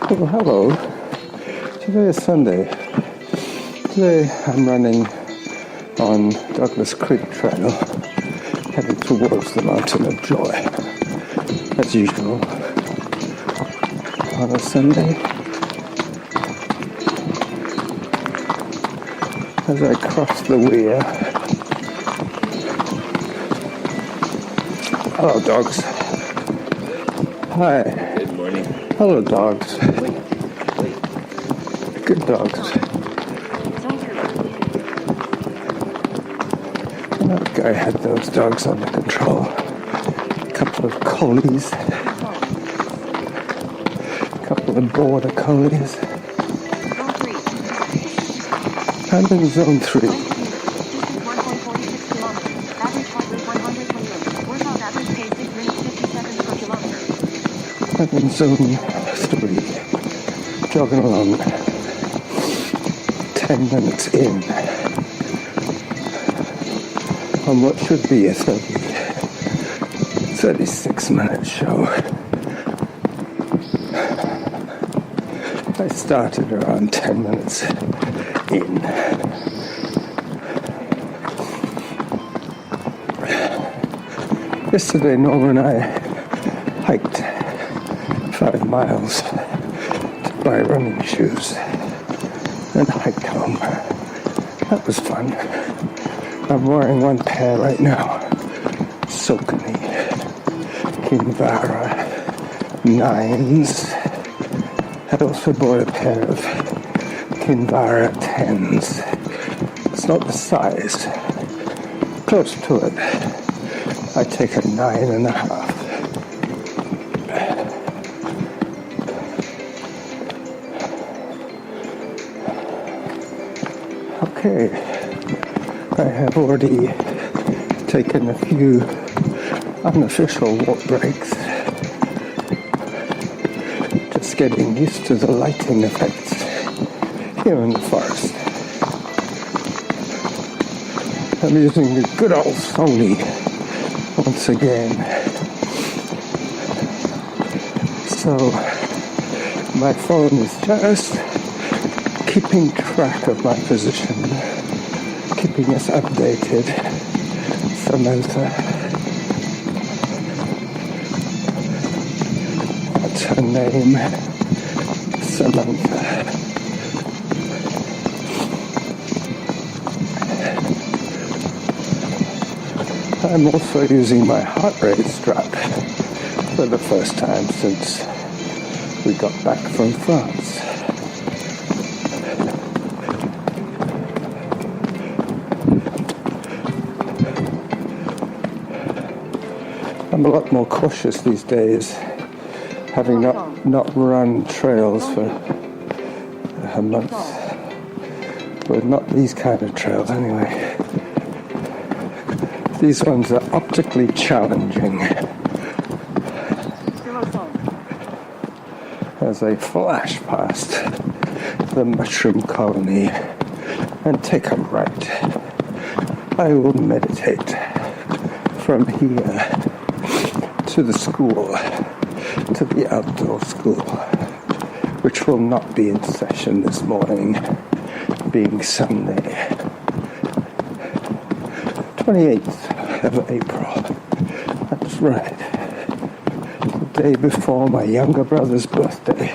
Oh, hello. Today is Sunday. Today I'm running on Douglas Creek Trail, heading towards the Mountain of Joy, as usual, on a Sunday. As I cross the weir. Hello, dogs. Hi. Good morning. Hello, dogs. Good dogs. That guy had those dogs under control. A couple of collies. A couple of border collies. I'm in zone 3. I'm in zone 3. Jogging along. 10 minutes in. On what should be a 36-minute show. I started around 10 minutes in. Yesterday, Norma and I hiked 5 miles to buy running shoes and hiked home. That was fun. I'm wearing one pair right now. Saucony Kinvara 9s. I also bought a pair of Kinvara 10s. It's not the size. Close to it. I take a 9.5. Okay. I have already taken a few unofficial walk breaks. Just getting used to the lighting effects here in the forest. I'm using the good old Sony once again. So my phone is just keeping track of my position. Keeping us updated. Samantha. That's her name. Samantha. I'm also using my heart rate strap for the first time since we got back from France. I'm a lot more cautious these days, having not run trails for a month. But not these kind of trails anyway. These ones are optically challenging. As I flash past the mushroom colony and take a right, I will meditate from here to the school, to the outdoor school, which will not be in session this morning, being Sunday, 28th of April. That's right, the day before my younger brother's birthday.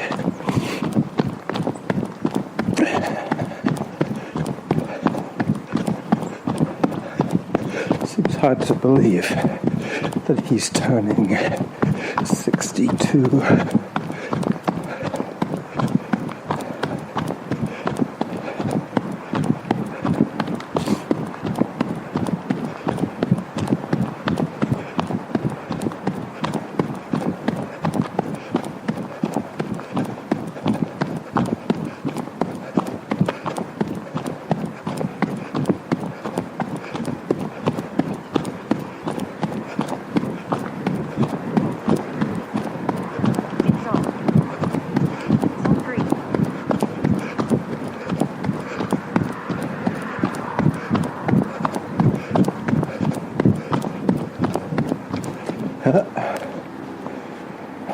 Seems hard to believe that he's turning 62.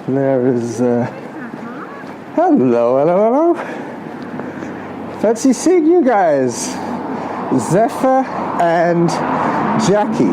There is Hello, hello, hello. Fancy seeing you guys. Zephyr and Jackie. We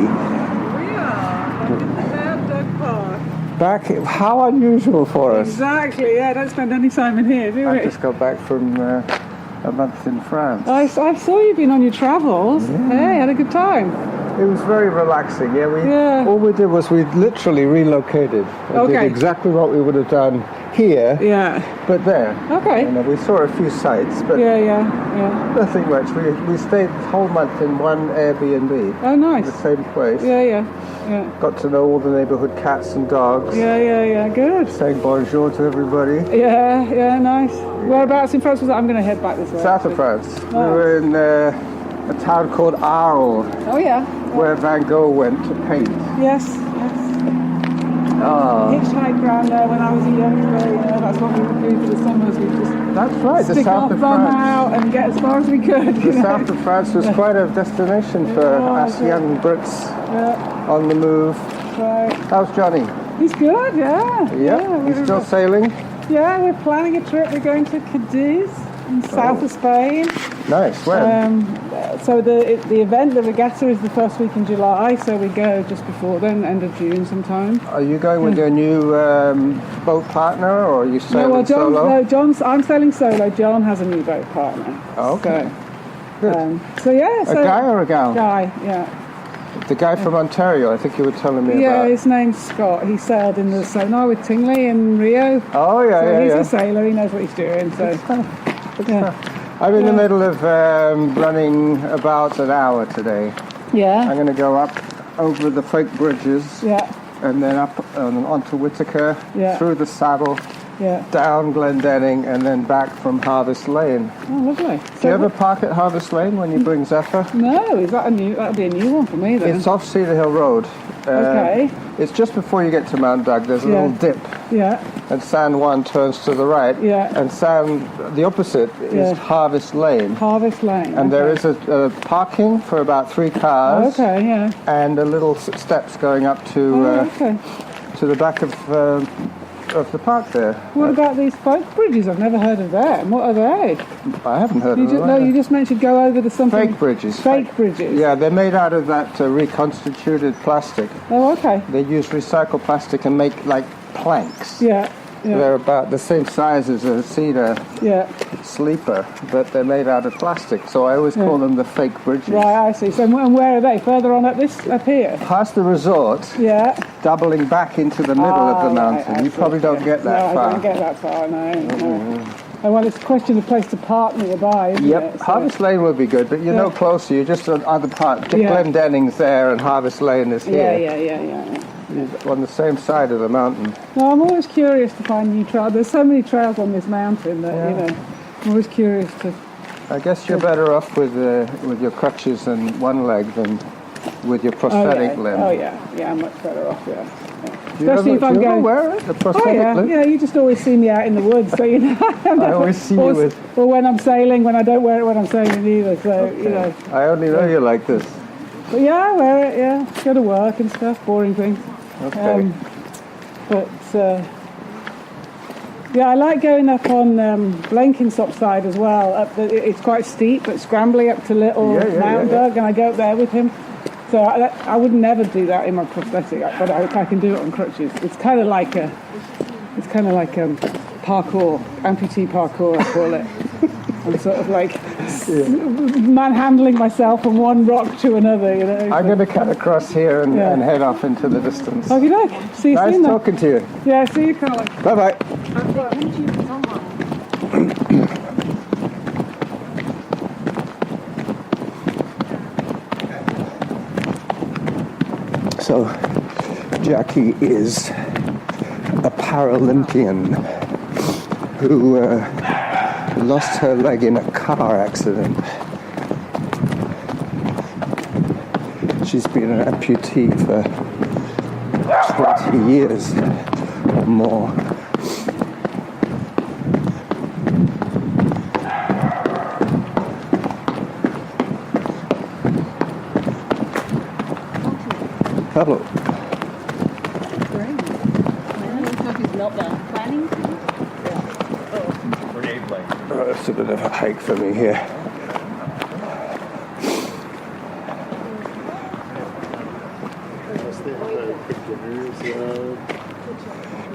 are back in the Ther Dog Park. Back, how unusual for us. Exactly, yeah, don't spend any time in here, do we? I just got back from a month in France. I saw you've been on your travels. Yeah. Hey, had a good time. It was very relaxing. Yeah. All we did was we literally relocated. We Okay. did exactly what we would have done here, Yeah. but there. Okay. You know, we saw a few sites, but Yeah. nothing much. We stayed the whole month in one Airbnb. Oh, nice. The same place. Yeah. Got to know all the neighborhood cats and dogs. Yeah, good. Saying bonjour to everybody. Yeah, nice. Whereabouts in France was that? I'm going to head back this way. South of France. We Nice. were in a town called Arles, Oh, yeah. where Van Gogh went to paint. Yes. Oh, Hitchhiked around there when I was a youngster. You know, that's what we would do for the summers. We'd just that's right. The stick south our of thumb France. out and get as far as we could. The south of France was quite a destination for us young Brits Yeah, on the move. right. How's Johnny? He's good, yeah. He's still sailing. Yeah, we're planning a trip. We're going to Cadiz in south of Spain. Nice. When? So the event, the regatta, is the first week in July. So we go just before then, end of June sometime. Are you going with your new boat partner, or are you sailing solo? I'm sailing solo. John has a new boat partner. Oh, okay. So, so yeah, A guy or a gal? guy, yeah. The guy from Ontario, I think you were telling me Yeah, about. his name's Scott. He sailed in the sonar with Tingley in Rio. Oh, yeah, So he's yeah. a sailor. He knows what he's doing. So yeah. I'm in the middle of running about an hour today. I'm Yeah. going to go up over the fake bridges Yeah. and then up onto Whitaker, Yeah. through the saddle, Yeah. down Glendenning, and then back from Harvest Lane. Oh, lovely. Do you ever park at Harvest Lane when you bring Zephyr? No, is that a new? That'll be a new one for me then. It's off Cedar Hill Road. Okay. It's just before you get to Mount Doug. There's a Yeah. little dip, Yeah. and San Juan turns to the right. Yeah. And the opposite Yeah. is Harvest Lane. Harvest Lane. And there okay. is a parking for about 3 cars. Okay. Yeah. And a little steps going up Oh, okay. to the back of the park there. What about these folk bridges? I've never heard of them. What are they? I haven't heard You of just, them. no, you just mentioned go over the something. Fake bridges. Fake bridges. Yeah, they're made out of that reconstituted plastic. Oh, okay. They use recycled plastic and make like planks. Yeah. They're about the same size as a cedar Yeah. sleeper, but they're made out of plastic. So I always call them the fake bridges. Right. I see. So and where are they? Further on up here. Past the resort, Yeah. doubling back into the middle of the Right, mountain. I You see, probably don't yeah. get that no, far. I don't get that far. No. Oh, well, it's a question of place to park nearby, isn't Yep, it? So- Harvest Lane would be good, but you're no closer. You're just on other part. Yeah. Glendenning's there, and Harvest Lane is here. Yeah. You're on the same side of the mountain. No, I'm always curious to find new trails. There's so many trails on this mountain that I'm always curious to. I guess you're better off with your crutches and one leg than with your prosthetic limb. Oh yeah, I'm much better off. Yeah. Do you Especially ever, if I'm do you ever going. wear it, the Oh prosthetic yeah, limb? You just always see me out in the woods, so you know. I always see or, you with. Or when I'm sailing, when I don't wear it when I'm sailing either. So you know. I only know you like this. But yeah, I wear it. Yeah, go to work and stuff. Boring things. Okay. But yeah, I like going up on Blenkinsop side as well. It's quite steep but scrambly up to Little Mount Doug, and I go up there with him. So I would never do that in my prosthetic, but I can do it on crutches. It's kind of like parkour, amputee parkour, I call it. I'm sort of like manhandling myself from one rock to another, you know. I'm going to cut across here and head off into the distance. Okay, look. See you Nice soon. talking to you. Yeah, see you, Carla. Bye-bye. So, Jackie is a Paralympian who lost her leg in a car accident. She's been an amputee for 20 years or more. Hello. Not the planning. it's a bit of a hike for me here.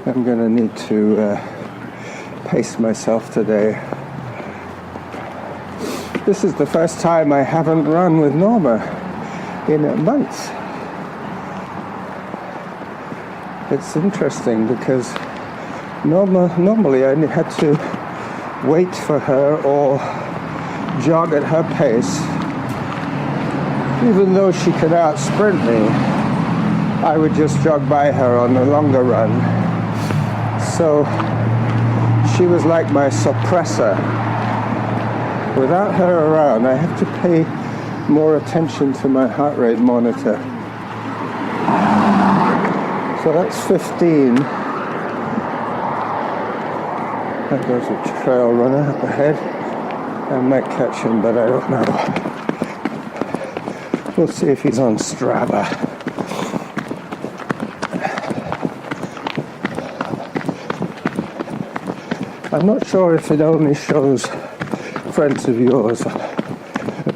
I'm going to need to pace myself today. This is the first time I haven't run with Norma in months. It's interesting because normally I had to wait for her or jog at her pace. Even though she could out-sprint me, I would just jog by her on a longer run. So she was like my suppressor. Without her around, I have to pay more attention to my heart rate monitor. So that's 15. There goes a trail runner up ahead. I might catch him, but I don't know. We'll see if he's on Strava. I'm not sure if it only shows friends of yours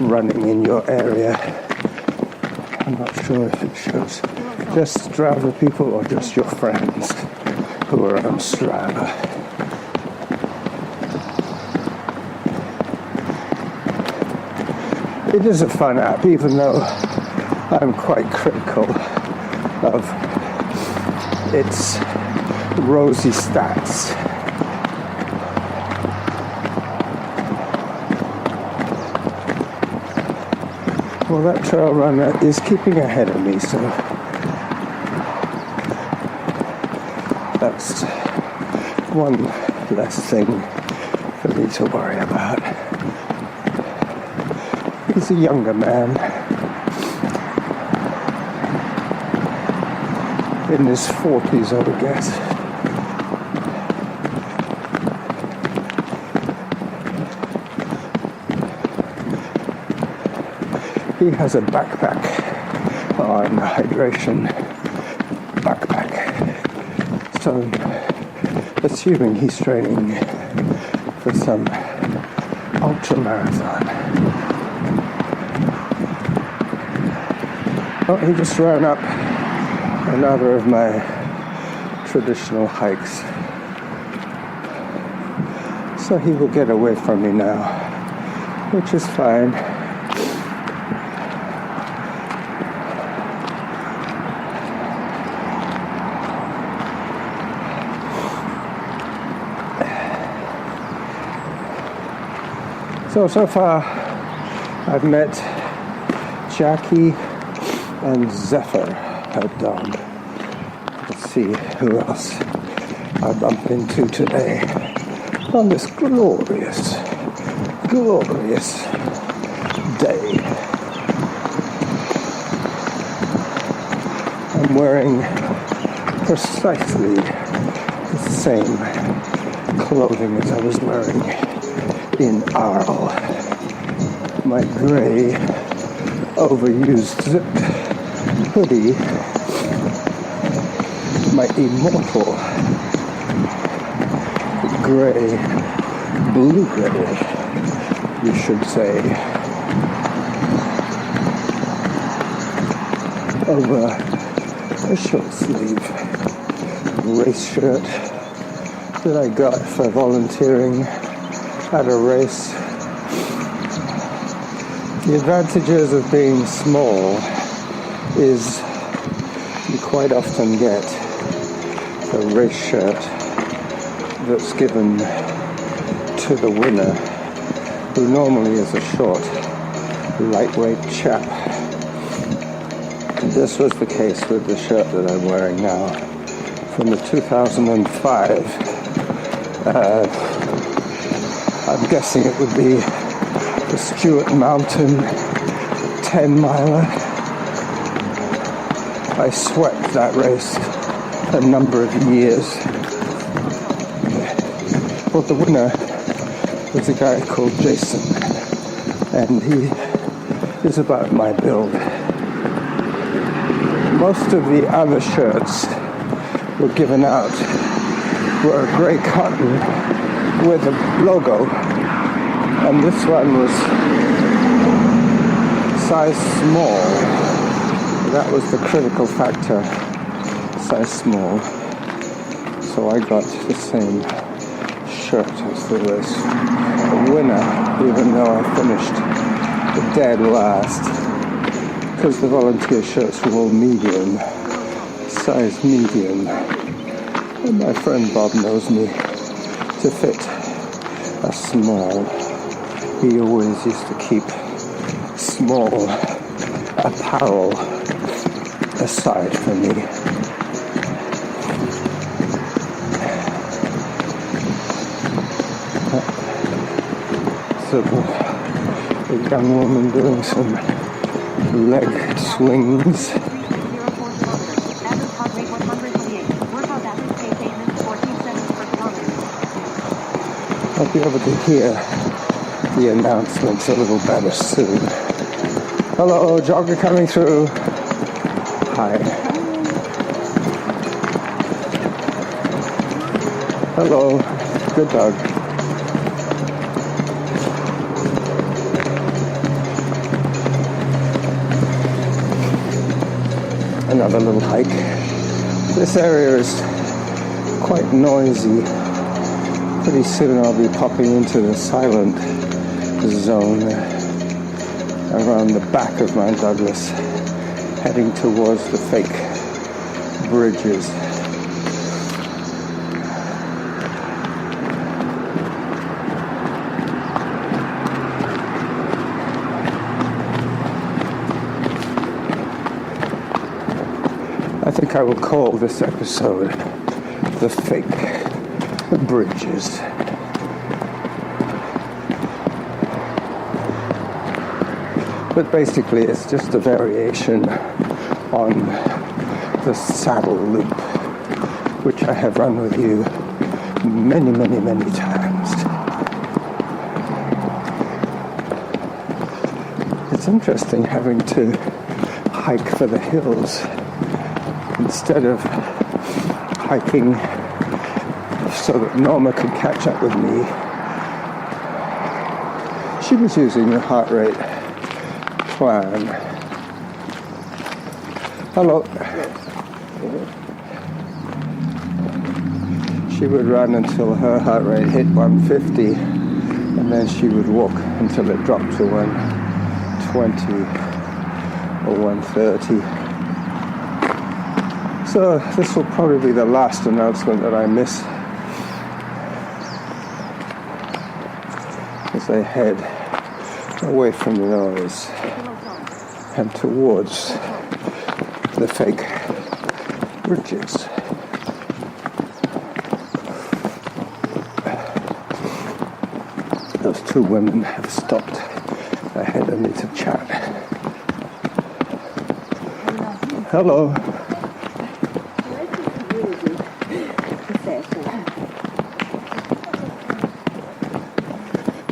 running in your area. I'm not sure if it shows just Strava people or just your friends who are on Strava. It is a fun app, even though I'm quite critical of its rosy stats. Well, that trail runner is keeping ahead of me, so that's one less thing for me to worry about. He's a younger man, in his 40s, I would guess. He has a backpack on, a hydration backpack. So, assuming he's training for some ultra marathon. Oh, he just ran up another of my traditional hikes. So he will get away from me now, which is fine. So far, I've met Jackie and Zephyr, her dog. Let's see who else I bump into today on this glorious, glorious day. I'm wearing precisely the same clothing as I was wearing in Arles. My gray, overused zipped hoodie, my immortal gray, blue-gray, you should say, over a short sleeve race shirt that I got for volunteering at a race. The advantages of being small is you quite often get a race shirt that's given to the winner, who normally is a short, lightweight chap. And this was the case with the shirt that I'm wearing now from the 2005. I'm guessing it would be the Stewart Mountain 10-miler. I swept that race a number of years. Well, the winner was a guy called Jason, and he is about my build. Most of the other shirts were given out were grey cotton with a logo And this one was size small. That was the critical factor, size small. So I got the same shirt as the rest. The winner, even though I finished dead last, because the volunteer shirts were all medium, size medium. And my friend Bob knows me to fit a small. He always used to keep small apparel aside for me. So a young woman doing some leg swings. I'll be able to hear the announcements a little better soon. Hello, jogger coming through. Hi. Hello, good dog. Another little hike. This area is quite noisy. Pretty soon I'll be popping into the silent zone around the back of Mount Douglas, heading towards the fake bridges. I think I will call this episode The Fake Bridges. But basically it's just a variation on the saddle loop, which I have run with you many, many, many times. It's interesting having to hike for the hills instead of hiking so that Norma could catch up with me. She was using the heart rate plan. Hello. She would run until her heart rate hit 150, and then she would walk until it dropped to 120 or 130. So this will probably be the last announcement that I miss as I head away from the noise and towards the fake bridges. Those two women have stopped ahead of me to chat. Hello.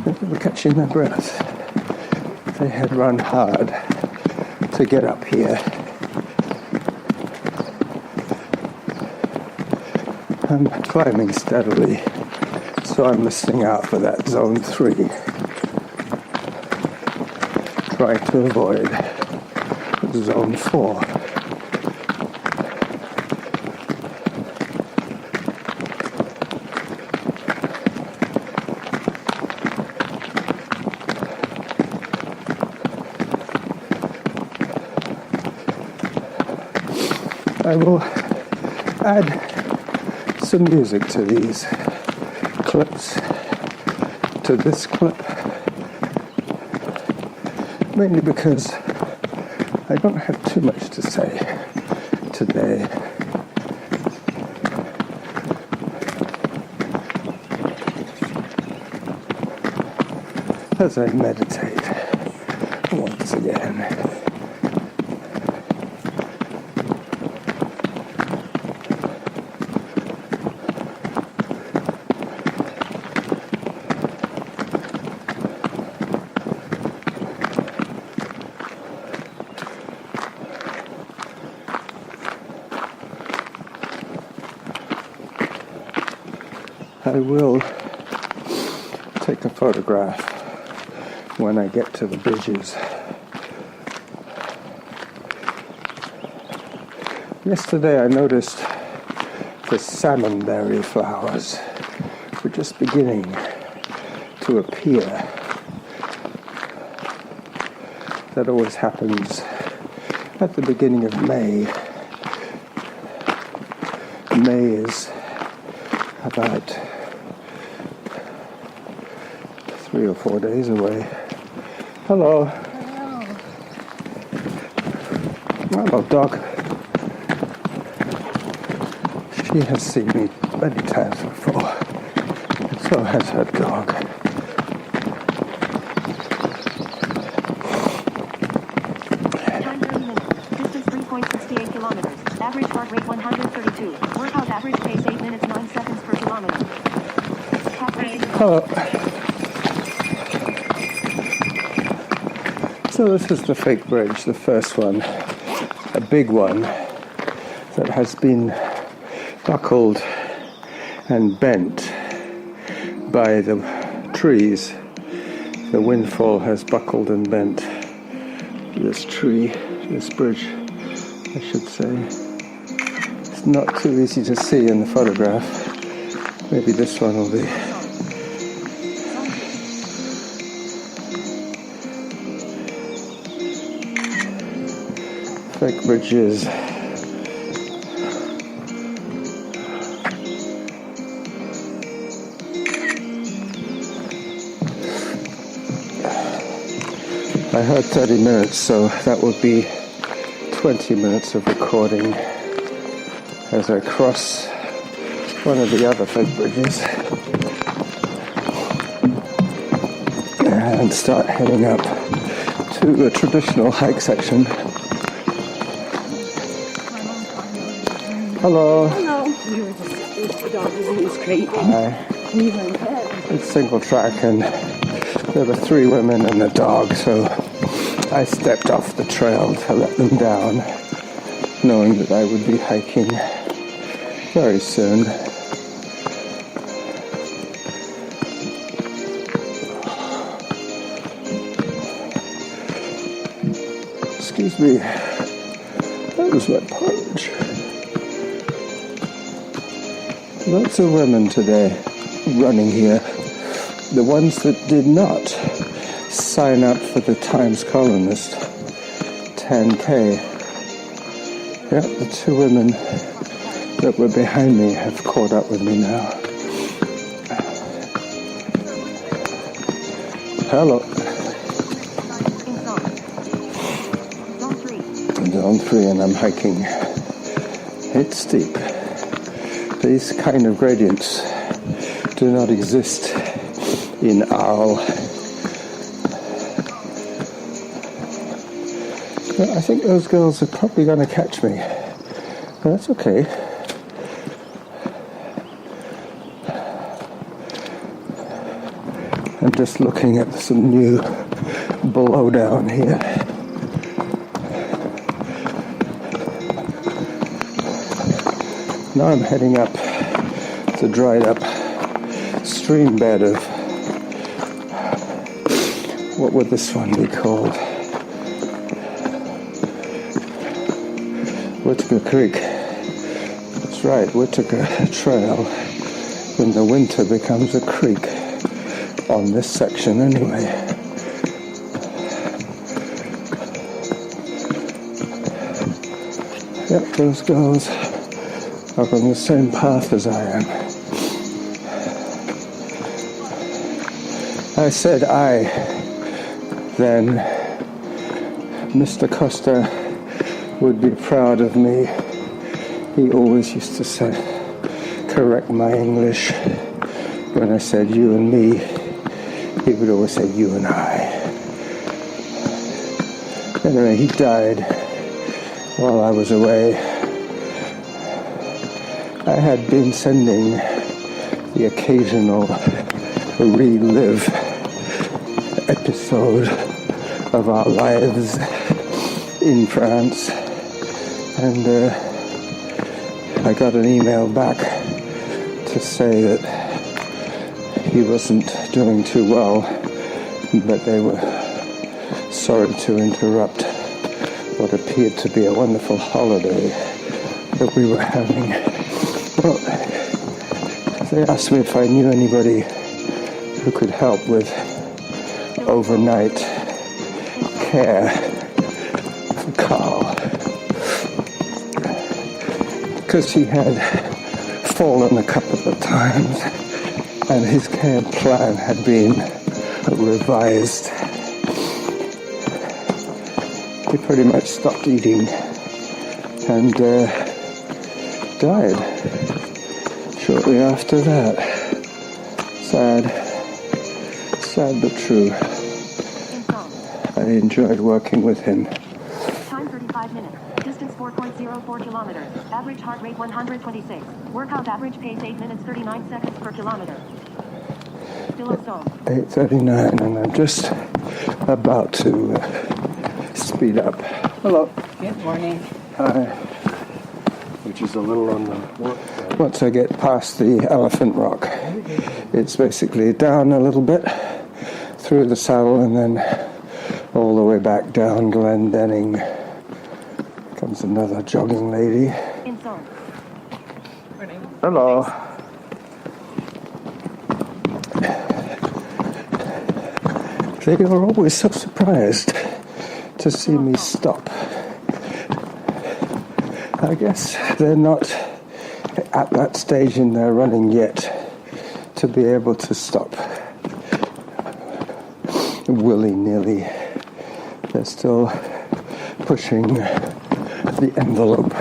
They were catching their breath. They had run hard to get up here. I'm climbing steadily, so I'm listening out for that zone 3. Trying to avoid zone 4. I will add some music to these clips, to this clip, mainly because I don't have too much to say today. As I meditate once again. I will take a photograph when I get to the bridges. Yesterday I noticed the salmonberry flowers were just beginning to appear. That always happens at the beginning of May. May is about 3 or 4 days away. Hello. Hello, dog. She has seen me many times before, and so has her dog. 3.68 kilometers. Average heart rate 132. Workout average pace 8 minutes 9 seconds per kilometer. Hello. So this is the fake bridge, the first one, a big one that has been buckled and bent by the trees. The windfall has buckled and bent this tree, this bridge, I should say. It's not too easy to see in the photograph. Maybe this one will be. Fake bridges. I heard 30 minutes, so that would be 20 minutes of recording as I cross one of the other fake bridges and start heading up to a traditional hike section. Hello. Hello. You were just the dog was in his crate. Hi. You were in bed. It's single track and there were 3 women and a dog, so I stepped off the trail to let them down, knowing that I would be hiking very soon. Excuse me, that was my porridge. Lots of women today running here. The ones that did not sign up for the Times Colonist 10K. Yep, the 2 women that were behind me have caught up with me now. Hello. Zone 3 and I'm hiking. It's steep. These kind of gradients do not exist in Arles. I think those girls are probably going to catch me. But that's okay. I'm just looking at some new blowdown here. Now I'm heading up the dried up stream bed of, what would this one be called? Whittaker Creek. That's right, Whittaker Trail. In the winter becomes a creek on this section anyway. Yep, those girls are on the same path as I am. I said then Mr. Costa would be proud of me. He always used to say, correct my English. When I said you and me, he would always say you and I. Anyway, he died while I was away. I had been sending the occasional relive episode of our lives in France, and I got an email back to say that he wasn't doing too well but they were sorry to interrupt what appeared to be a wonderful holiday that we were having. Well, they asked me if I knew anybody who could help with overnight care for Carl, because he had fallen a couple of times and his care plan had been revised. He pretty much stopped eating and died shortly after that. Sad but true. I enjoyed working with him. Time 35 minutes. Distance 4.04 kilometers. Average heart rate 126. Workout average pace 8 minutes 39 seconds per kilometer. Below zone. 8:39, and I'm just about to speed up. Hello. Good morning. Hi. Which is a little on the... Once I get past the Elephant Rock, it's basically down a little bit through the saddle and then all the way back down Glendenning. Comes another jogging lady. In zone. Hello. They are always so surprised to see me stop. I guess they're not at that stage in their running yet to be able to stop willy-nilly. They're still pushing the envelope,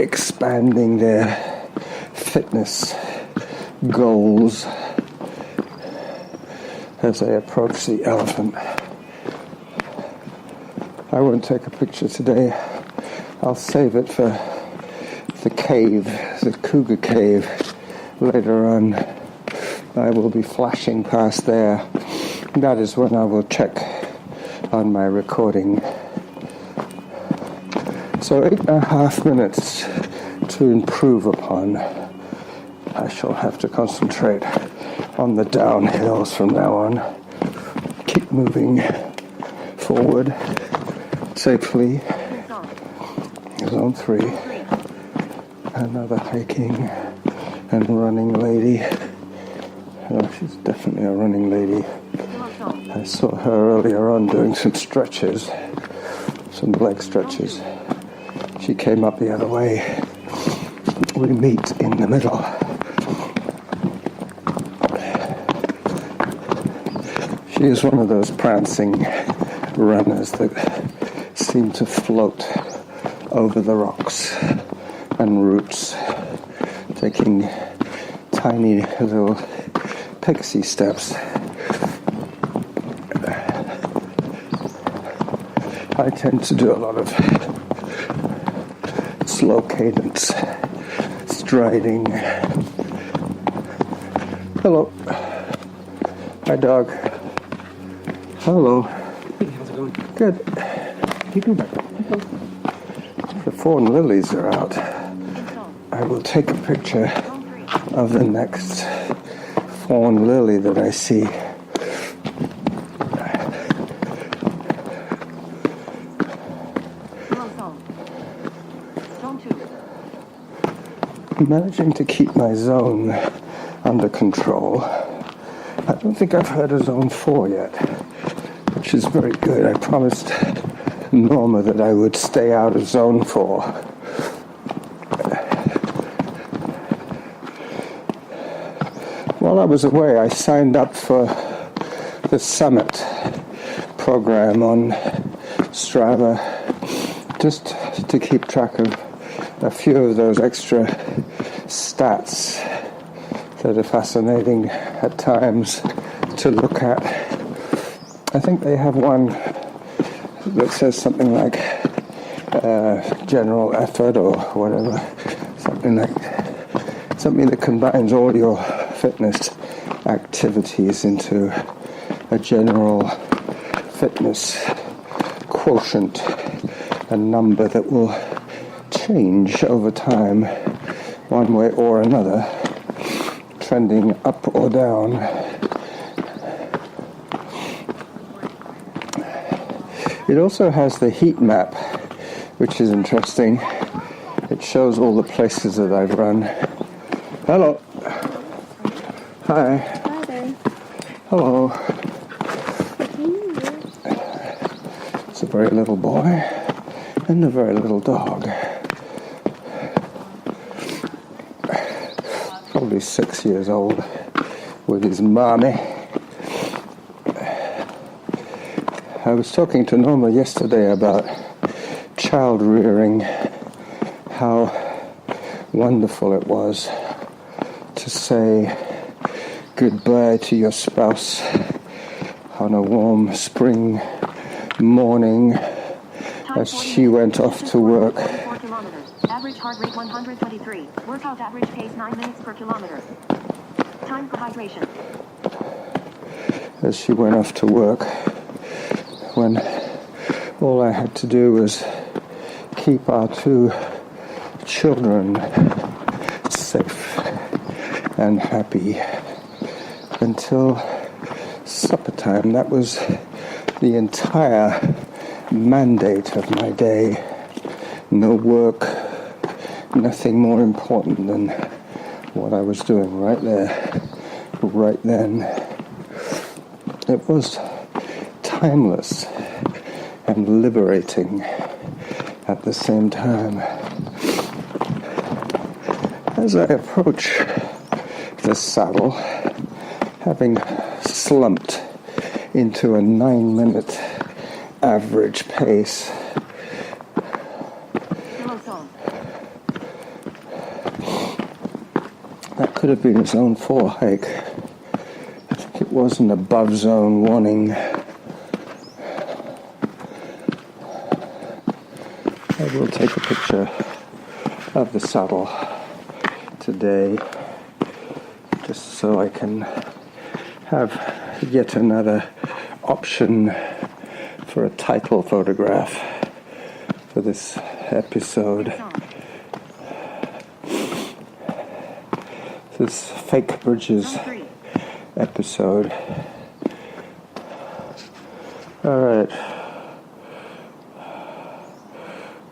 expanding their fitness goals as they approach the elephant. I won't take a picture today. I'll save it for the cave, the cougar cave. Later on, I will be flashing past there. That is when I will check on my recording. So 8.5 minutes to improve upon. I shall have to concentrate on the downhills from now on. Keep moving forward safely. Zone 3. Another hiking and running lady. Oh, she's definitely a running lady. I saw her earlier on doing some stretches, some leg stretches. She came up the other way. We meet in the middle. She is one of those prancing runners that seem to float over the rocks and roots, taking tiny little pixie steps. I tend to do a lot of slow cadence, striding. Hello. Hi, dog. Hello. Hey, how's it going? Good. Keep going back. The fawn lilies are out. I will take a picture of the next fawn lily that I see. Zone 2. I'm managing to keep my zone under control. I don't think I've heard of Zone 4 yet, which is very good. I promised Norma that I would stay out of Zone 4. While I was away, I signed up for the Summit program on Strava, just to keep track of a few of those extra stats that are fascinating at times to look at. I think they have one that says something like general effort or whatever, something that combines all your fitness activities into a general fitness quotient, a number that will change over time, one way or another, trending up or down. It also has the heat map, which is interesting. It shows all the places that I've run. Hello. Hi. Hi there. Hello. It's a very little boy and a very little dog. Probably 6 years old with his mommy. I was talking to Norma yesterday about child rearing, how wonderful it was to say goodbye to your spouse on a warm spring morning as she went off to work. 4 kilometers. Average heart rate 123. Workout average pace 9 minutes per kilometer. Time for hydration. As she went off to work, when all I had to do was keep our 2 children safe and happy until supper time. That was the entire mandate of my day. No work, nothing more important than what I was doing right there, right then. It was timeless and liberating at the same time. As I approach the saddle, having slumped into a 9-minute average pace, that could have been a zone 4 hike. I think it was an above zone warning. I will take a picture of the saddle today just so I can have yet another option for a title photograph for this episode. This Fake Bridges episode. Alright.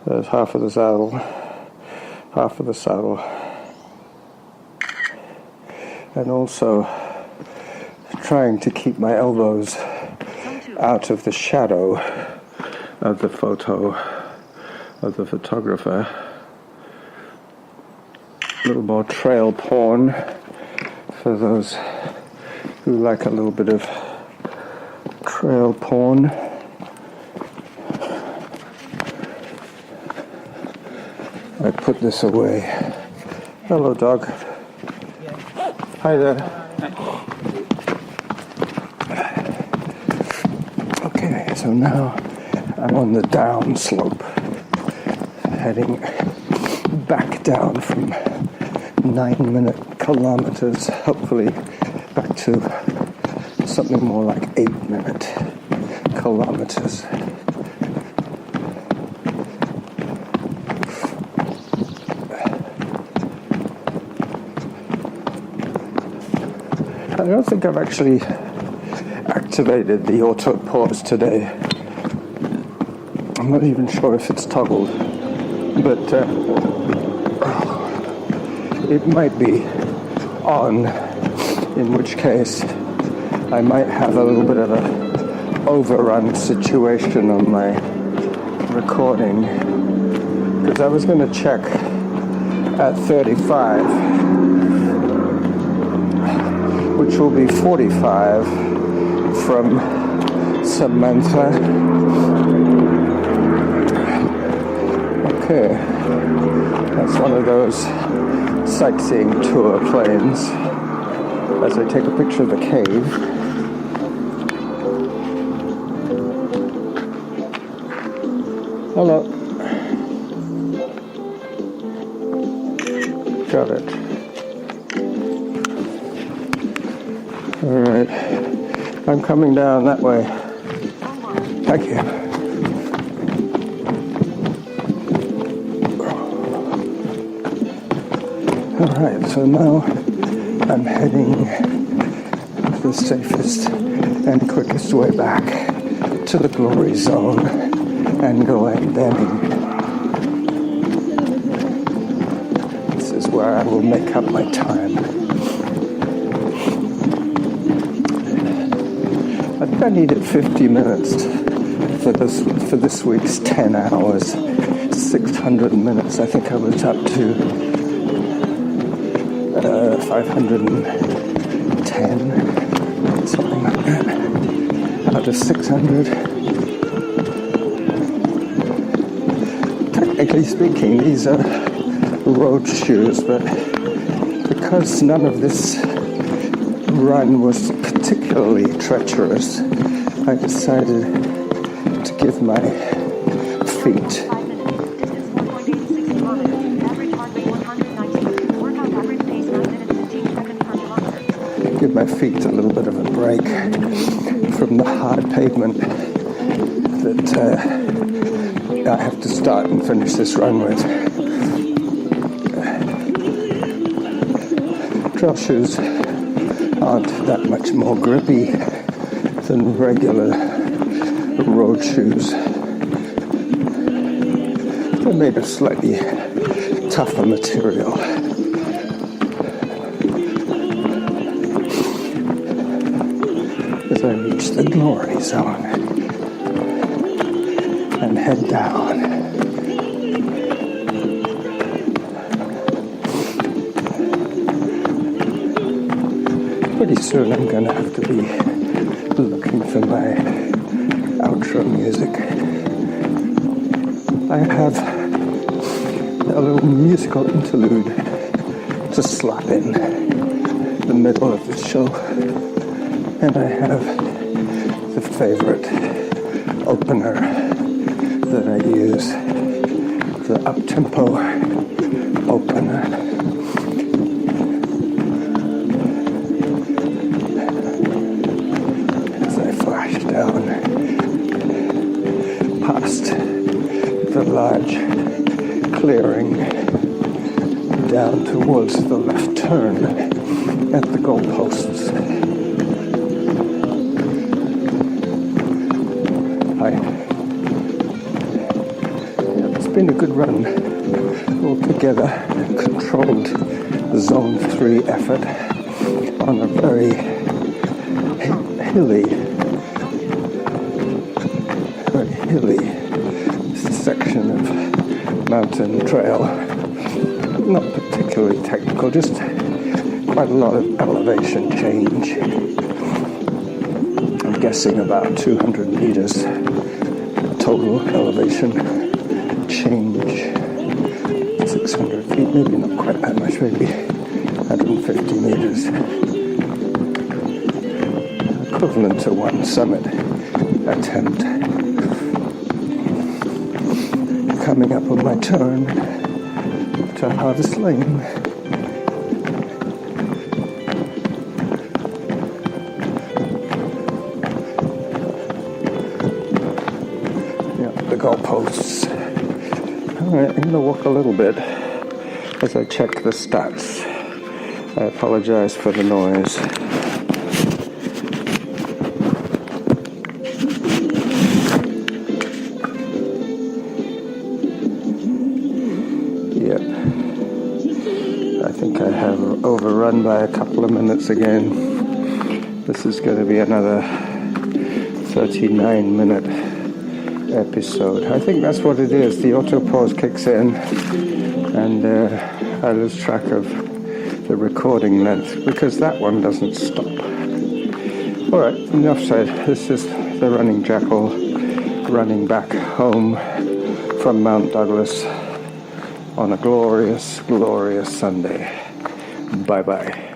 There's half of the saddle. Half of the saddle. And also trying to keep my elbows out of the shadow of the photo of the photographer. A little more trail porn for those who like a little bit of trail porn. I put this away. Hello, dog. Hi there. Okay, so now I'm on the down slope, heading back down from 9-minute kilometers, hopefully back to something more like 8-minute kilometers. I don't think I've actually activated the auto pause today. I'm not even sure if it's toggled, but it might be on, in which case I might have a little bit of an overrun situation on my recording, because I was going to check at 35, which will be 45 from Samantha. Okay, that's one of those sightseeing tour planes as I take a picture of the cave. Hello. Got it. All right. I'm coming down that way. Thank you. All right, so now I'm heading the safest and quickest way back to the glory zone. and Glendenning. This is where I will make up my time. I think I needed 50 minutes for this week's 10 hours, 600 minutes. I think I was up to 510, something like that, out of 600. Technically speaking, these are road shoes, but because none of this run was particularly treacherous, I decided to give my feet 5 minutes. Distance 4.86 kilometers. Average heart rate 119. Workout average pace 9 minutes 15 seconds per kilometer. give my feet a little bit of a break from the hard pavement that I have to start and finish this run with. Trail shoes aren't that much more grippy than regular road shoes. They're made of slightly tougher material. As I reach the glory zone and head down. Pretty soon I'm going to have to be looking for my outro music. I have a little musical interlude to slap in the middle of the show, and I have the favorite opener that I use, the up-tempo opener. Down past the large clearing down towards the left turn at the goalposts. It's been a good run altogether. Controlled Zone 3 effort on a very hilly section of mountain trail. Not particularly technical, just quite a lot of elevation change. I'm guessing about 200 meters total elevation change. 600 feet, maybe not quite that much, maybe 150 meters. Equivalent to one summit attempt. Coming up on my turn to Harvest Lane. Yeah, the goalposts. Alright, I'm going to walk a little bit as I check the stats. I apologize for the noise. I think I have overrun by a couple of minutes again. This is going to be another 39-minute episode. I think that's what it is. The auto pause kicks in and I lose track of the recording length because that one doesn't stop. Alright, enough said. This is the Running Jackal running back home from Mount Douglas on a glorious, glorious Sunday. Bye-bye.